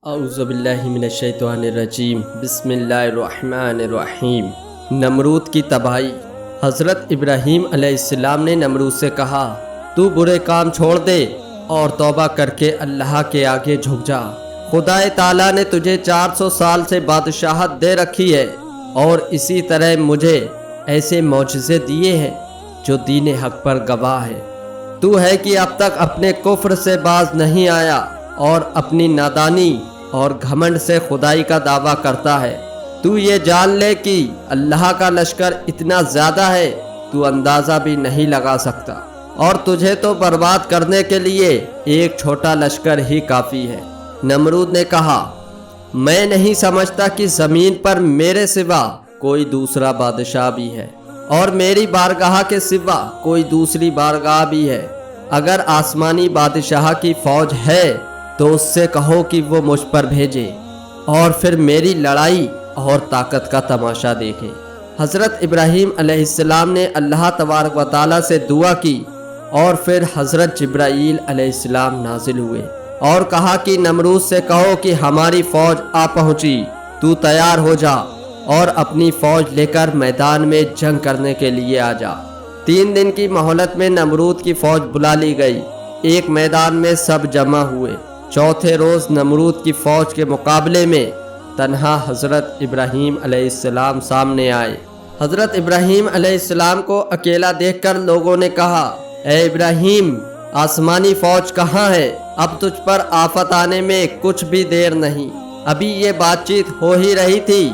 اعوذ باللہ من الشیطان الرجیم بسم اللہ الرحمن الرحیم۔ نمرود کی تباہی۔ حضرت ابراہیم علیہ السلام نے نمرود سے کہا، تو برے کام چھوڑ دے اور توبہ کر کے اللہ کے آگے جھک جا۔ خدا تعالیٰ نے تجھے 400 سال سے بادشاہت دے رکھی ہے اور اسی طرح مجھے ایسے معجزے دیے ہیں جو دین حق پر گواہ ہے۔ تو ہے کہ اب تک اپنے کفر سے باز نہیں آیا اور اپنی نادانی اور گھمنڈ سے خدائی کا دعویٰ کرتا ہے۔ تو یہ جان لے کہ اللہ کا لشکر اتنا زیادہ ہے تو اندازہ بھی نہیں لگا سکتا، اور تجھے تو برباد کرنے کے لیے ایک چھوٹا لشکر ہی کافی ہے۔ نمرود نے کہا، میں نہیں سمجھتا کہ زمین پر میرے سوا کوئی دوسرا بادشاہ بھی ہے اور میری بارگاہ کے سوا کوئی دوسری بارگاہ بھی ہے۔ اگر آسمانی بادشاہ کی فوج ہے تو اس سے کہو کہ وہ مجھ پر بھیجے اور پھر میری لڑائی اور طاقت کا تماشا دیکھے۔ حضرت ابراہیم علیہ السلام نے اللہ تبارک و تعالیٰ سے دعا کی اور پھر حضرت جبرائیل علیہ السلام نازل ہوئے اور کہا کہ نمرود سے کہو کہ ہماری فوج آ پہنچی، تو تیار ہو جا اور اپنی فوج لے کر میدان میں جنگ کرنے کے لیے آ جا۔ 3 دن کی مہلت میں نمرود کی فوج بلا لی گئی۔ ایک میدان میں سب جمع ہوئے۔ چوتھے روز نمرود کی فوج کے مقابلے میں تنہا حضرت ابراہیم علیہ السلام سامنے آئے۔ حضرت ابراہیم علیہ السلام کو اکیلا دیکھ کر لوگوں نے کہا، اے ابراہیم، آسمانی فوج کہاں ہے؟ اب تجھ پر آفت آنے میں کچھ بھی دیر نہیں۔ ابھی یہ بات چیت ہو ہی رہی تھی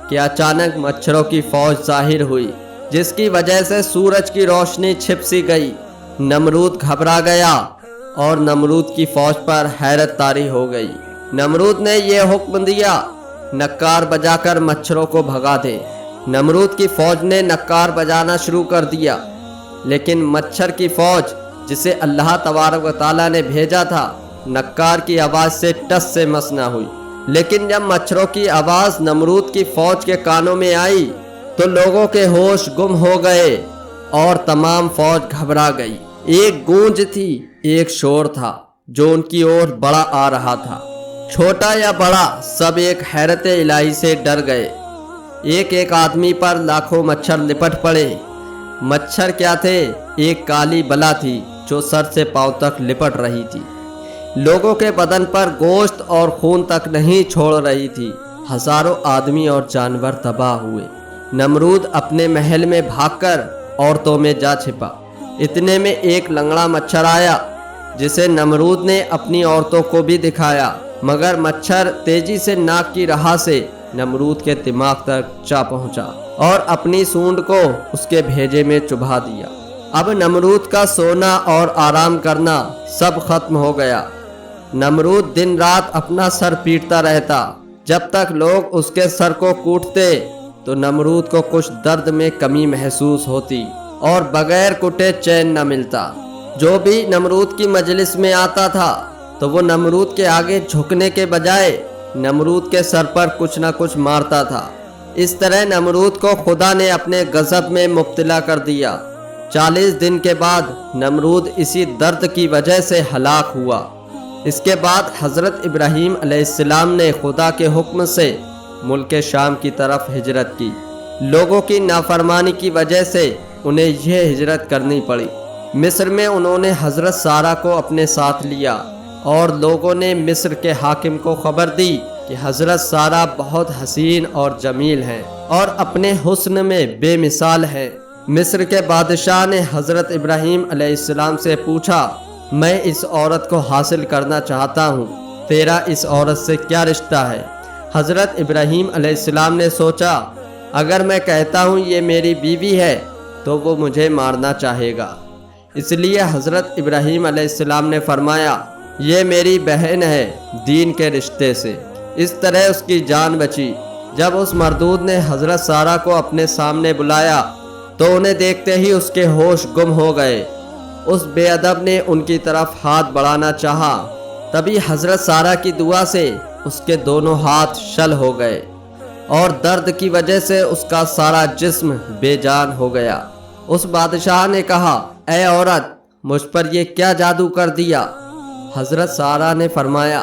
کہ اچانک مچھروں کی فوج ظاہر ہوئی، جس کی وجہ سے سورج کی روشنی چھپ سی گئی۔ نمرود گھبرا گیا اور نمرود کی فوج پر حیرت طاری ہو گئی۔ نمرود نے یہ حکم دیا، نکار بجا کر مچھروں کو بھگا دے۔ نمرود کی فوج نے نکار بجانا شروع کر دیا، لیکن مچھر کی فوج جسے اللہ تبارک و تعالیٰ نے بھیجا تھا، نکار کی آواز سے ٹس سے مس نہ ہوئی۔ لیکن جب مچھروں کی آواز نمرود کی فوج کے کانوں میں آئی تو لوگوں کے ہوش گم ہو گئے اور تمام فوج گھبرا گئی۔ ایک گونج تھی، ایک شور تھا جو ان کی اور بڑا آ رہا تھا۔ چھوٹا یا بڑا سب ایک حیرت الہی سے ڈر گئے۔ ایک ایک آدمی پر لاکھوں مچھر لپٹ پڑے۔ مچھر کیا تھے؟ ایک کالی بلا تھی جو سر سے پاؤں تک لپٹ رہی تھی، لوگوں کے بدن پر گوشت اور خون تک نہیں چھوڑ رہی تھی۔ ہزاروں آدمی اور جانور تباہ ہوئے۔ نمرود اپنے محل میں بھاگ کر عورتوں میں جا چھپا۔ اتنے میں ایک لنگڑا مچھر آیا جسے نمرود نے اپنی عورتوں کو بھی دکھایا، مگر مچھر تیزی سے ناک کی راہ سے نمرود کے دماغ تک جا پہنچا اور اپنی سونڈ کو اس کے بھیجے میں چبھا دیا۔ اب نمرود کا سونا اور آرام کرنا سب ختم ہو گیا۔ نمرود دن رات اپنا سر پیٹتا رہتا۔ جب تک لوگ اس کے سر کو کوٹتے تو نمرود کو کچھ درد میں کمی محسوس ہوتی اور بغیر کٹے چین نہ ملتا۔ جو بھی نمرود کی مجلس میں آتا تھا تو وہ نمرود کے آگے جھکنے کے بجائے نمرود کے سر پر کچھ نہ کچھ مارتا تھا۔ اس طرح نمرود کو خدا نے اپنے غضب میں مبتلا کر دیا۔ 40 دن کے بعد نمرود اسی درد کی وجہ سے ہلاک ہوا۔ اس کے بعد حضرت ابراہیم علیہ السلام نے خدا کے حکم سے ملک شام کی طرف ہجرت کی۔ لوگوں کی نافرمانی کی وجہ سے انہیں یہ ہجرت کرنی پڑی۔ مصر میں انہوں نے حضرت سارہ کو اپنے ساتھ لیا اور لوگوں نے مصر کے حاکم کو خبر دی کہ حضرت سارہ بہت حسین اور جمیل ہیں اور اپنے حسن میں بے مثال ہیں۔ مصر کے بادشاہ نے حضرت ابراہیم علیہ السلام سے پوچھا، میں اس عورت کو حاصل کرنا چاہتا ہوں، تیرا اس عورت سے کیا رشتہ ہے؟ حضرت ابراہیم علیہ السلام نے سوچا، اگر میں کہتا ہوں یہ میری بیوی ہے تو وہ مجھے مارنا چاہے گا، اس لیے حضرت ابراہیم علیہ السلام نے فرمایا، یہ میری بہن ہے دین کے رشتے سے۔ اس طرح اس کی جان بچی۔ جب اس مردود نے حضرت سارہ کو اپنے سامنے بلایا تو انہیں دیکھتے ہی اس کے ہوش گم ہو گئے۔ اس بے ادب نے ان کی طرف ہاتھ بڑھانا چاہا، تبھی حضرت سارہ کی دعا سے اس کے دونوں ہاتھ شل ہو گئے اور درد کی وجہ سے اس کا سارا جسم بے جان ہو گیا۔ اس بادشاہ نے کہا، اے عورت، مجھ پر یہ کیا جادو کر دیا؟ حضرت سارہ نے فرمایا،